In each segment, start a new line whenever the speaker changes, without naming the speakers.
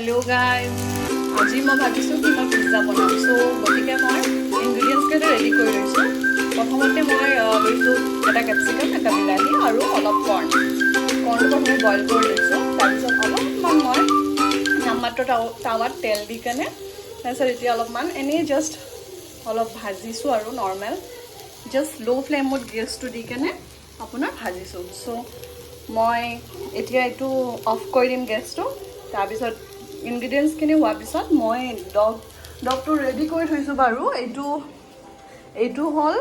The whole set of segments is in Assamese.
Hello guys, আজি মই ভাবিছোঁ কি মই পিজ্জা বনাম চ' গতিকে মই ইনগ্ৰিডিয়েণ্টছকেইটা ৰেডি কৰি লৈছোঁ প্ৰথমতে মই লৈছোঁ এটা কেপচিকাম এটা বিলাহী আৰু অলপ কৰ্ণটো প্ৰথমে বইল কৰি লৈছোঁ তাৰপিছত অলপমান মই নামমাত্ৰ টাৱাত তেল দি কেনে তাৰপিছত এতিয়া অলপমান এনেই জাষ্ট অলপ ভাজিছোঁ আৰু নৰ্মেল জাষ্ট ল' ফ্লেমত গেছটো দি কেনে আপোনাৰ ভাজিছোঁ চ' মই এতিয়া এইটো অফ কৰি দিম গেছটো তাৰপিছত ইনগ্ৰিডিয়েণ্টছখিনি হোৱাৰ পিছত মই ডগটো ৰেডি কৰি থৈছোঁ বাৰু এইটো হ'ল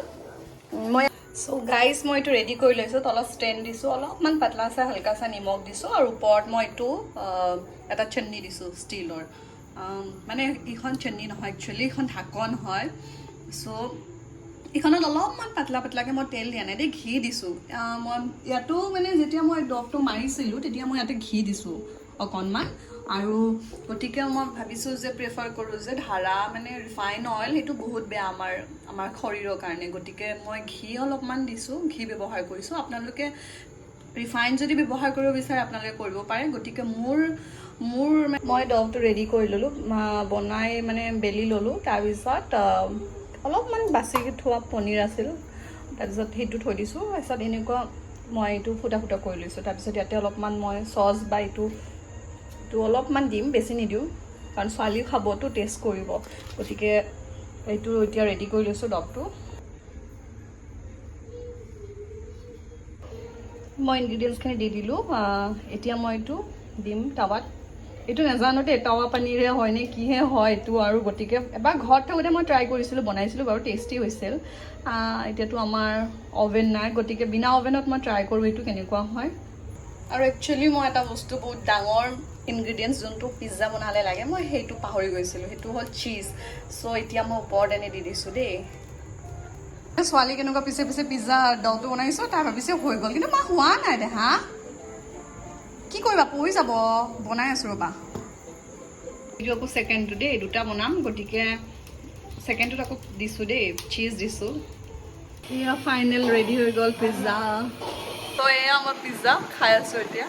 মই চ' গাইজ মই এইটো ৰেডি কৰি লৈছোঁ তলত ষ্টেণ্ড দিছোঁ অলপমান পাতলা চা হালকা চা নিমখ দিছোঁ আৰু ওপৰত মই এইটো এটা চন্নি দিছোঁ ষ্টীলৰ মানে এইখন চন্নি নহয় একচুৱেলি এইখন ঢাকন হয় চ' এইখনত অলপমান পাতলা পাতলাকৈ মই তেল দিয়া নাই দেই ঘি দিছোঁ মই ইয়াতো মানে যেতিয়া মই ডগটো মাৰিছিলোঁ তেতিয়া মই ইয়াতে ঘি দিছোঁ অকণমান আৰু গতিকে মই ভাবিছোঁ যে প্ৰিফাৰ কৰোঁ যে ধাৰা মানে ৰিফাইন অইল সেইটো বহুত বেয়া আমাৰ শৰীৰৰ কাৰণে গতিকে মই ঘি অলপমান দিছোঁ ঘি ব্যৱহাৰ কৰিছোঁ আপোনালোকে ৰিফাইন যদি ব্যৱহাৰ কৰিব বিচাৰে আপোনালোকে কৰিব পাৰে গতিকে মোৰ মই ডগটো ৰেডি কৰি ল'লোঁ বনাই মানে বেলি ল'লোঁ তাৰপিছত অলপমান বাচি থোৱা পনীৰ আছিল তাৰপিছত সেইটো থৈ দিছোঁ তাৰপিছত এনেকুৱা মই এইটো ফুটা কৰি লৈছোঁ তাৰপিছত ইয়াতে অলপমান মই চচ বা এইটো অলপমান দিম বেছি নিদিওঁ কাৰণ ছোৱালীও খাবতো টেষ্ট কৰিব গতিকে এইটো এতিয়া ৰেডি কৰি লৈছোঁ ডগটো মই ইনগ্ৰিডিয়েণ্টছখিনি দি দিলোঁ এতিয়া মই এইটো দিম টাৱাত এইটো নাজানো দেই টাৱা পানীৰে হয় নে কিহে হয় এইটো আৰু গতিকে এবাৰ ঘৰত থাকোঁতে মই ট্ৰাই কৰিছিলোঁ বনাইছিলোঁ বাৰু টেষ্টি হৈছিল এতিয়াতো আমাৰ অ'ভেন নাই গতিকে বিনা অ'ভেনত মই ট্ৰাই কৰোঁ এইটো কেনেকুৱা হয় আৰু একচুৱেলি মই এটা বস্তু বহুত ডাঙৰ ইনগ্ৰিডিয়েণ্টছ যোনটো পিজ্জা বনালে লাগে মই সেইটো পাহৰি গৈছিলোঁ সেইটো হ'ল চীজ চ' এতিয়া মই ওপৰত এনে দি দিছোঁ দেই ছোৱালী কেনেকুৱা পিছে পিজ্জা ডগটো বনাইছোঁ তাই ভাবিছে হৈ গ'ল কিন্তু মই হোৱা নাই দে হা কি কৰিবা পৰি যাব বনাই আছোঁ ৰ'বা এইটো আকৌ ছেকেণ্ডটো দেই দুটা বনাম গতিকে ছেকেণ্ডটোত আকৌ দিছোঁ দেই চীজ দিছোঁ এয়া ফাইনেল ৰেডি হৈ গ'ল পিজ্জা ত' এয়া মই পিজ্জা খাই আছোঁ এতিয়া